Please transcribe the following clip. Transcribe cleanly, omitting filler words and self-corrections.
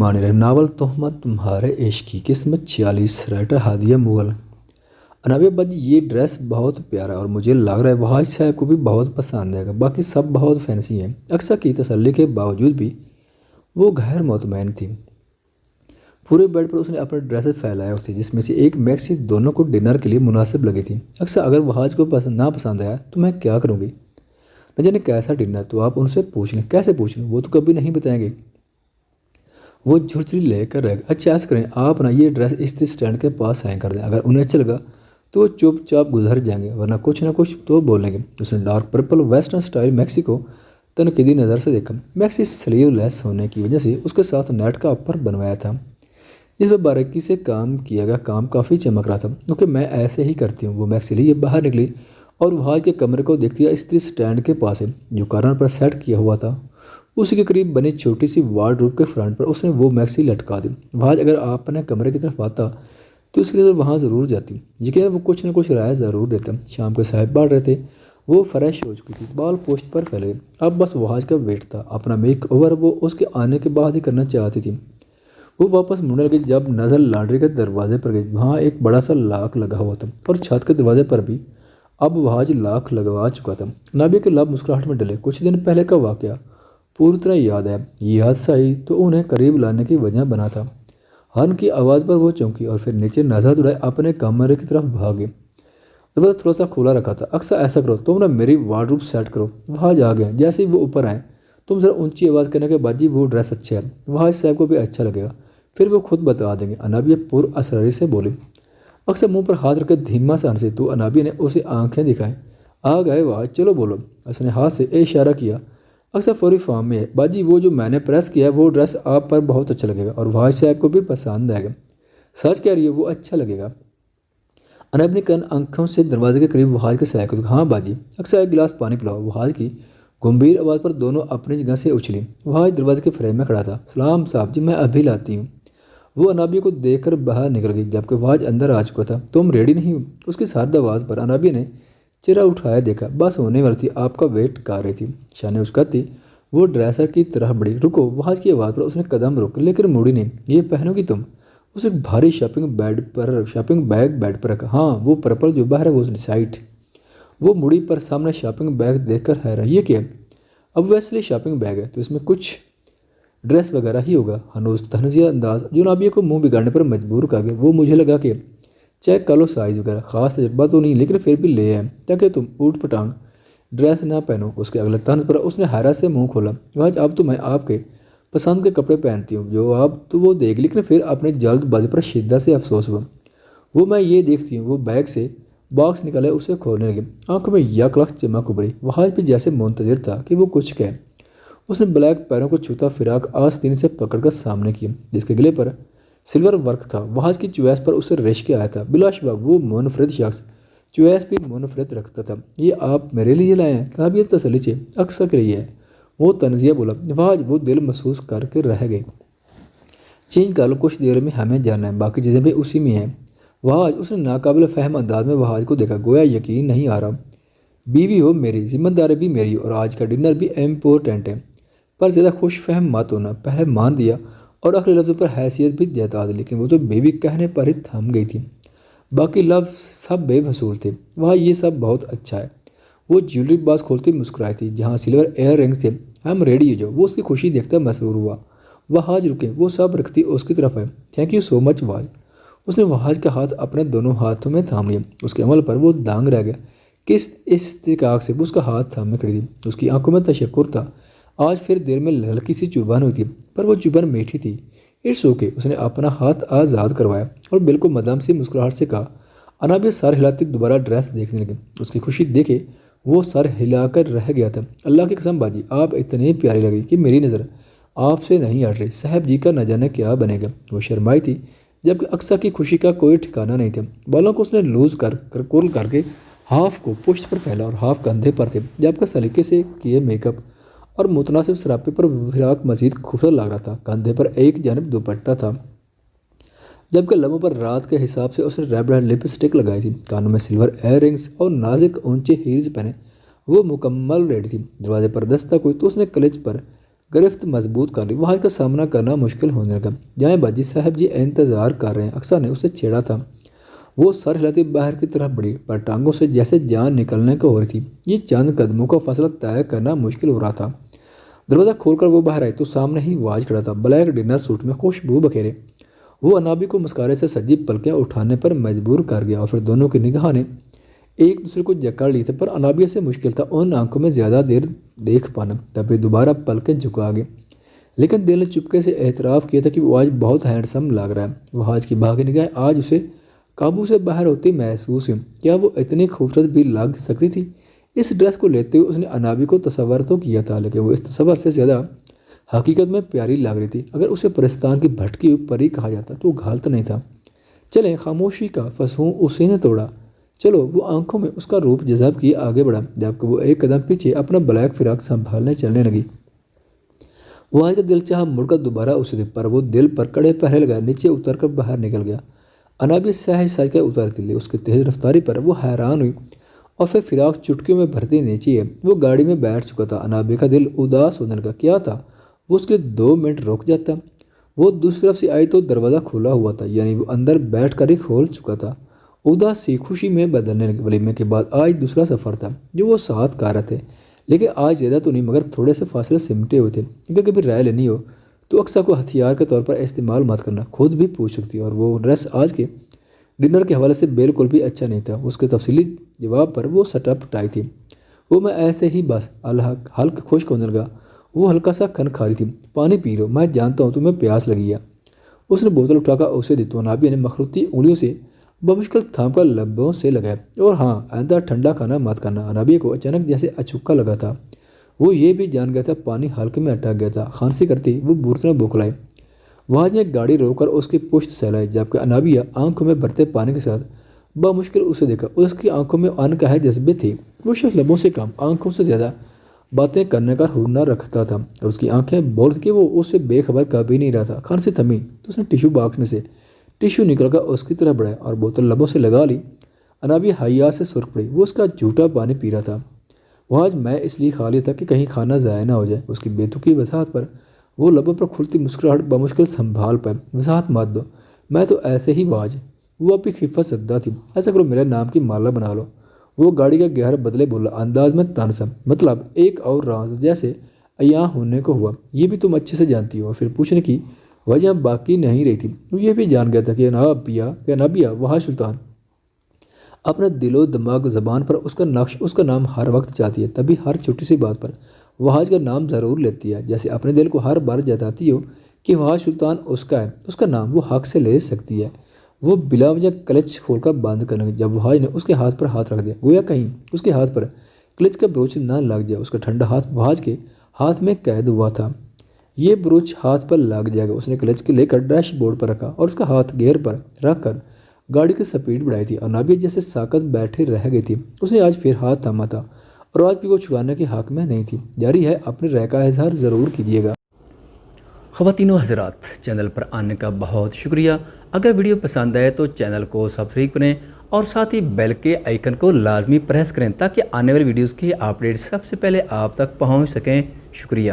मान रहे नावल तोहमत तुम्हारे इश्क की किस्मत 46 राइटर हादिया मुगल। अनाबिया बाजी ये ड्रेस बहुत प्यारा और मुझे लग रहा है वहाज साहब को भी बहुत पसंद आएगा। बाकी सब बहुत फैंसी हैं। अक्सर की तसल्ली के बावजूद भी वो गैर मुतमईन थी। पूरे बेड पर उसने अपने ड्रेसेस फैलाए हुए थे जिसमें से एक मैक्सी दोनों को डिनर के लिए मुनासिब लगी थी। अक्सर अगर वहाज को ना पसंद आया तो मैं क्या करूँगी, न जाने कैसा डिनर, तो आप उनसे पूछ लें। कैसे पूछ लें, वो तो कभी नहीं बताएंगे। वो झुरझुरी लेकर रह गए। अच्छा ऐसा करें, आप ना ये ड्रेस इस स्टैंड के पास हैंग कर दें। अगर उन्हें अच्छा लगा तो वो चुपचाप गुजर जाएंगे, वरना कुछ ना कुछ तो बोलेंगे। उसने dark purple western style maxi को तनकीदी नज़र से देखा। मैक्सी स्लीव लेस होने की वजह से उसके साथ नेट का अपर बनवाया था, जिस पर बारीकी से काम किया गया काम काफ़ी चमक रहा था। क्योंकि मैं ऐसे ही करती हूँ। वो मैक्सी लिए बाहर निकली और वहाज के कमरे को देखती है। स्त्री स्टैंड के पास है जो कॉर्नर पर सेट किया हुआ था, उसी के करीब बनी छोटी सी वार्डरोब के फ्रंट पर उसने वो मैक्सी लटका दी। वहाज अगर आप अपने कमरे की तरफ आता तो उसकी नज़र वहाँ ज़रूर जाती। यकीन वो कुछ न कुछ राय ज़रूर देता। शाम के साहब बाढ़ रहे थे। वो फ्रेश हो चुकी थी, बाल पोस्ट पर फैले। अब बस वहाज का वेट था। अपना मेक ओवर वो उसके आने के बाद ही करना चाहती थी। वो वापस मुड़ने लगी जब नज़र लॉन्ड्री के दरवाजे पर गई। वहाँ एक बड़ा सा लाक लगा हुआ था और छत के दरवाजे पर भी अब वहाज लाक लगवा चुका था। नाबिया के लब मुस्कुराहट में डले। कुछ दिन पहले का वाक़या पूरी तरह याद है। ये हादसा ही तो उन्हें करीब लाने की वजह बना था। हन की आवाज़ पर वो चौंकी और फिर नीचे नजर दौड़ाए अपने कमरे की तरफ भागे। दरवाजा थोड़ा सा खुला रखा था। अक्सर ऐसा करो, तुम ना मेरी वार्डरोब सेट करो। वहाज आ गया। जैसे ही वो ऊपर आए तुम जरा ऊंची आवाज़ करने के बाजी वो ड्रेस अच्छा है, वहाज साहब को भी अच्छा लगेगा, फिर वो खुद बता देंगे। अनाबिया पुर असरारी से बोली। अक्सर मुंह पर हाथ रखकर धीमा सा हंसी तो अनाबिया ने उसे आंखें दिखाई। आ गए वहाज, चलो बोलो। उसने हाथ से इशारा किया। अक्सर फौरी फॉर्म में है। बाजी वो जो मैंने प्रेस किया है वो ड्रेस आप पर बहुत अच्छा लगेगा और वहाज साहब को भी पसंद आएगा। सच कह रही है, वो अच्छा लगेगा। अनब अपनी कन आंखों से दरवाजे के करीब वहाज के सहायक को, हाँ बाजी। अक्सर एक गिलास पानी पिलाओ। वहाज की गंभीर आवाज़ पर दोनों अपनी जगह से उछली। वहाज दरवाजे के फ्रेम में खड़ा था। सलाम साहब जी, मैं अभी लाती हूँ। वो अनाबिया को देखकर बाहर निकल गई जबकि वहाज अंदर आ चुका था। तुम रेडी नहीं हो? उसकी सर्द आवाज़ पर अनाबिया ने चेहरा उठाया देखा। बस होने वाली थी, आपका वेट कर रही थी। शाने उसकाती वो ड्रेसर की तरह बढ़ी। रुको, वहाज की आवाज़ पर उसने कदम रोक लेकर मुड़ी नहीं। ये पहनोगी तुम? उसने भारी शॉपिंग बैग बेड पर रखा। हाँ, वो पर्पल जो बाहर है वो साइट। वो मुड़ी पर सामने शॉपिंग बैग देखकर हैरान। ये क्या? अब वैसे शॉपिंग बैग है तो इसमें कुछ ड्रेस वगैरह ही होगा। हनूस तहजिया अंदाज जो नाबिया को मुंह बिगाड़ने पर मजबूर कर गया। वो मुझे लगा कि चेक कर लो साइज़ वगैरह, ख़ास तजर्बा तो नहीं लेकिन फिर भी ले आए ताकि तुम ऊट पटांग ड्रेस ना पहनो। उसके अगले तंज पर उसने हैरत से मुंह खोला। आज अब तो मैं आपके पसंद के कपड़े पहनती हूँ जो आप तो वो देख, लेकिन फिर अपने जल्दबाजी पर शिद्दत से अफसोस हुआ। वो मैं ये देखती हूँ। वो बैग से बॉक्स निकाले, उसे खोलने लगे। आंखों में यकलख चमक उभरी। वहाज भी जैसे मुंतजिर था कि वो कुछ कहे। उसने ब्लैक पैरों को छूता फिराक आस्तीन से पकड़कर सामने किया जिसके गले पर सिल्वर वर्क था। वहाज की चॉइस पर उसे रिश्क आया था। बिलाशुबा वो मुनफरिद शख्स चॉइस भी मुनफरिद रखता था। ये आप मेरे लिए लाए हैं? तबीयत तसली से अक्सर के लिए है, वो तनजिया बोला। वहाज वो दिल महसूस करके रह गई। चेंज कर लो, कुछ देर में हमें जाना है, बाकी चीज़ें भी उसी में हैं। वहाज उसने नाकाबिल फहम अंदाज में वहाज को देखा, गोया यकीन नहीं आ रहा। बीवी हो मेरी, जिम्मेदारी भी मेरी और आज का डिनर भी इम्पोर्टेंट है, पर ज़्यादा खुश फहम मत होना। पहले मान दिया और आखिरी लफ्ज़ों पर हैसियत भी जता दी, लेकिन वो तो बेबी कहने पर ही थम गई थी। बाकी लफ्ज़ सब बेफसूल थे। वहाँ ये सब बहुत अच्छा है। वो ज्वेलरी बॉक्स खोलती मुस्कुराई थी जहाँ सिल्वर एयर रिंग्स थे। हम रेडी हो जाओ। वो उसकी खुशी देखता मसरूर हुआ। वहाज रुके। वो सब रखती उसकी तरफ है। Thank you so much Wahaj. उसने वहाज का हाथ अपने दोनों हाथों में थाम लिया। उसके अमल पर वो दांग रह गया। किस इस्तिकाक से वो उसका हाथ थामे खड़ी थी। उसकी आंखों में तशक्कुर था। आज फिर देर में हल्की सी चुबान हुई थी, पर वो चुबान मीठी थी। It's okay. उसने अपना हाथ आज़ाद करवाया और बिल्कुल मदाम सी मुस्कुराहट से कहा। अनाबिया सर हिलाती दोबारा ड्रेस देखने लगी। उसकी खुशी देखे वो सर हिलाकर रह गया था। अल्लाह की कसम बाजी, आप इतनी प्यारी लगी कि मेरी नज़र आपसे नहीं हट रही। साहब जी का न जाने क्या बनेगा। वो शर्माई थी जबकि अक्सर की खुशी का कोई ठिकाना नहीं था। बालों को उसने लूज कर कुल करके हाफ को पुश्त पर फैला और हाफ कंधे पर थे, जबकि सलीके से किए मेकअप और मुतनासिब सरापे पर फिराक मजीद खूबसूरत लग रहा था। कंधे पर एक जानब दुपट्टा था जबकि लबों पर रात के हिसाब से उसने रेड लिपस्टिक लगाई थी। कानों में सिल्वर एयर रिंग्स और नाजुक ऊंचे हील्स पहने वो मुकम्मल रेडी थी। दरवाजे पर दस्तक हुई तो उसने क्लिच पर گرفت مضبوط کر لی۔ وہاج کا سامنا کرنا مشکل ہونے لگا۔ جائیں باجی صاحب جی انتظار کر رہے ہیں، اکثر نے اسے چھیڑا تھا۔ وہ سر ہلاتی باہر کی طرف بڑھی، پر ٹانگوں سے جیسے جان نکلنے کو ہو رہی تھی۔ یہ چند قدموں کا فاصلہ طے کرنا مشکل ہو رہا تھا۔ دروازہ کھول کر وہ باہر آئی تو سامنے ہی واج کھڑا تھا، بلیک ڈنر سوٹ میں، خوشبو بکھیرے۔ وہ انابی کو مسکارے سے سجی پلکیں اٹھانے پر مجبور کر گیا اور پھر دونوں کی نگاہیں نے ایک دوسرے کو جکڑ لی تھی، پر انابیہ سے مشکل تھا ان آنکھوں میں زیادہ دیر دیکھ پانا۔ تبھی دوبارہ پلکیں جھکا گئے، لیکن دل نے چپکے سے اعتراف کیا تھا کہ وہ آج بہت ہینڈسم لگ رہا ہے۔ وہ آج کی بھاگی نگاہیں آج اسے قابو سے باہر ہوتی محسوس ہوئی۔ کیا وہ اتنی خوبصورت بھی لگ سکتی تھی؟ اس ڈریس کو لیتے ہوئے اس نے انابی کو تصور تو کیا تھا، لیکن وہ اس تصور سے زیادہ حقیقت میں پیاری لگ رہی تھی۔ اگر اسے پرستان کی بھٹکی ہوئی پری کہا جاتا تو وہ غلط نہیں تھا۔ چلیں، خاموشی کا فسوں اسی نے توڑا۔ چلو، وہ آنکھوں میں اس کا روپ جذب کیے آگے بڑھا، جبکہ وہ ایک قدم پیچھے اپنا بلیک فراق سنبھالنے چلنے لگی۔ وہ آج کا دل چاہا مڑ کر دوبارہ اسے دے، پر وہ دل پر کڑے پہرے لگائے نیچے اتر کر باہر نکل گیا۔ انابیہ سہج سج کر اترتی لی، اس کی تیز رفتاری پر وہ حیران ہوئی اور پھر فراق چٹکیوں میں بھرتی نیچے ہے۔ وہ گاڑی میں بیٹھ چکا تھا۔ انابیہ کا دل اداس ہونے لگا۔ کیا تھا؟ وہ اس کے لیے 2 منٹ رک جاتا۔ وہ دوسری طرف سے آئی تو دروازہ کھلا ہوا تھا، یعنی وہ اندر بیٹھ کر ہی کھول چکا تھا۔ اداسی خوشی میں بدلنے لگی۔ ولیمے کے بعد آج دوسرا سفر تھا جو وہ ساتھ کر رہے تھے، لیکن آج زیادہ تو نہیں، مگر تھوڑے سے فاصلے سمٹے ہوئے تھے۔ اگر کبھی رائے لینی ہو تو اکثر کو ہتھیار کے طور پر استعمال مت کرنا، خود بھی پوچھ سکتی۔ اور وہ ڈریس آج کے ڈنر کے حوالے سے بالکل بھی اچھا نہیں تھا۔ اس کے تفصیلی جواب پر وہ سٹ اپ ٹائی تھی۔ وہ میں ایسے ہی بس حلق خشک ہونے لگا۔ وہ ہلکا سا کھن کھا رہی تھی۔ پانی پی لو، میں جانتا ہوں تمہیں پیاس لگی ہے۔ اس نے بوتل اٹھا کر اسے دی تو انابیہ نے مخروطی انگلیوں سے بمشکل تھام کر لبوں سے لگایا۔ اور ہاں، آئندہ ٹھنڈا کھانا مت کرنا۔ انابیہ کو اچانک جیسے اچھکا لگا تھا۔ وہ یہ بھی جان گیا تھا پانی حلق میں اٹک گیا تھا۔ کھانسی کرتی وہ برتنیں بوکھلائے۔ واج نے گاڑی روک کر اس کی پشت سہلائی، جبکہ انابیہ آنکھوں میں بھرتے پانی کے ساتھ بمشکل اسے دیکھا۔ اس کی آنکھوں میں انکہے جذبے تھے۔ وہ شخص لبوں سے کم آنکھوں سے زیادہ باتیں کرنے کا ہنر رکھتا تھا، اور اس کی آنکھیں بولتی کہ وہ اس سے بے خبر کبھی نہیں رہا تھا۔ کھانسی تھمی تو اس نے ٹیشو باکس میں سے ٹیشو نکل کر اس کی طرف بڑھایا اور بوتل لبوں سے لگا لی۔ انابیہ حیا سے سرخ پڑی۔ وہ اس کا جھوٹا پانی پی رہا تھا۔ وہ آج میں اس لیے کھا لیا تھا کہ کہیں کھانا ضائع نہ ہو جائے۔ اس کی بے تکی وضاحت پر وہ لبوں پر کھلتی مسکراہٹ بمشکل سنبھال پائے۔ وضاحت مت دو، میں تو ایسے ہی واج۔ وہ اپنی خفت زدہ تھی۔ ایسا کرو، میرے نام کی مالا بنا لو۔ وہ گاڑی کا گیئر بدلے بولا، انداز میں طنز، مطلب ایک اور راز جیسے عیاں ہونے کو ہوا۔ یہ بھی تم اچھے سے جانتی ہو۔ اور پھر پوچھنے کی وجہ باقی نہیں رہی تھی۔ وہ یہ بھی جان گیا تھا کہ انابیہ وہاج سلطان اپنے دل و دماغ زبان پر اس کا نقش، اس کا نام ہر وقت چاہتی ہے، تبھی ہر چھوٹی سی بات پر وہاج کا نام ضرور لیتی ہے، جیسے اپنے دل کو ہر بار جتاتی ہو کہ وہاج سلطان اس کا ہے، اس کا نام وہ حق سے لے سکتی ہے۔ وہ بلا وجہ کلچ کھول کر بند کرنے لگی جب وہاج نے اس کے ہاتھ پر ہاتھ رکھ دیا، گویا کہیں اس کے ہاتھ پر کلچ کا بروچ نہ لگ جائے۔ اس کا ٹھنڈا ہاتھ وہاج کے ہاتھ میں قید ہوا تھا۔ یہ بروچ ہاتھ پر لگ جائے گا۔ اس نے کلچ لے کر ڈیش بورڈ پر رکھا اور اس کا ہاتھ گیئر پر رکھ کر گاڑی کی سپیڈ بڑھائی تھی۔ انابیہ جیسے ساکت بیٹھے رہ گئی تھی۔ اس نے آج پھر ہاتھ تھاما تھا اور آج بھی وہ چھڑانے کے حق میں نہیں تھی۔ جاری ہے، اپنی رائے کا اظہار ضرور کیجیے گا۔ خواتین و حضرات، چینل پر آنے کا بہت شکریہ۔ اگر ویڈیو پسند آئے تو چینل کو سبسکرائب کریں اور ساتھ ہی بیل کے آئیکن کو لازمی پریس کریں تاکہ آنے والی ویڈیوز کی اپڈیٹ سب سے پہلے آپ تک پہنچ سکیں۔ شکریہ۔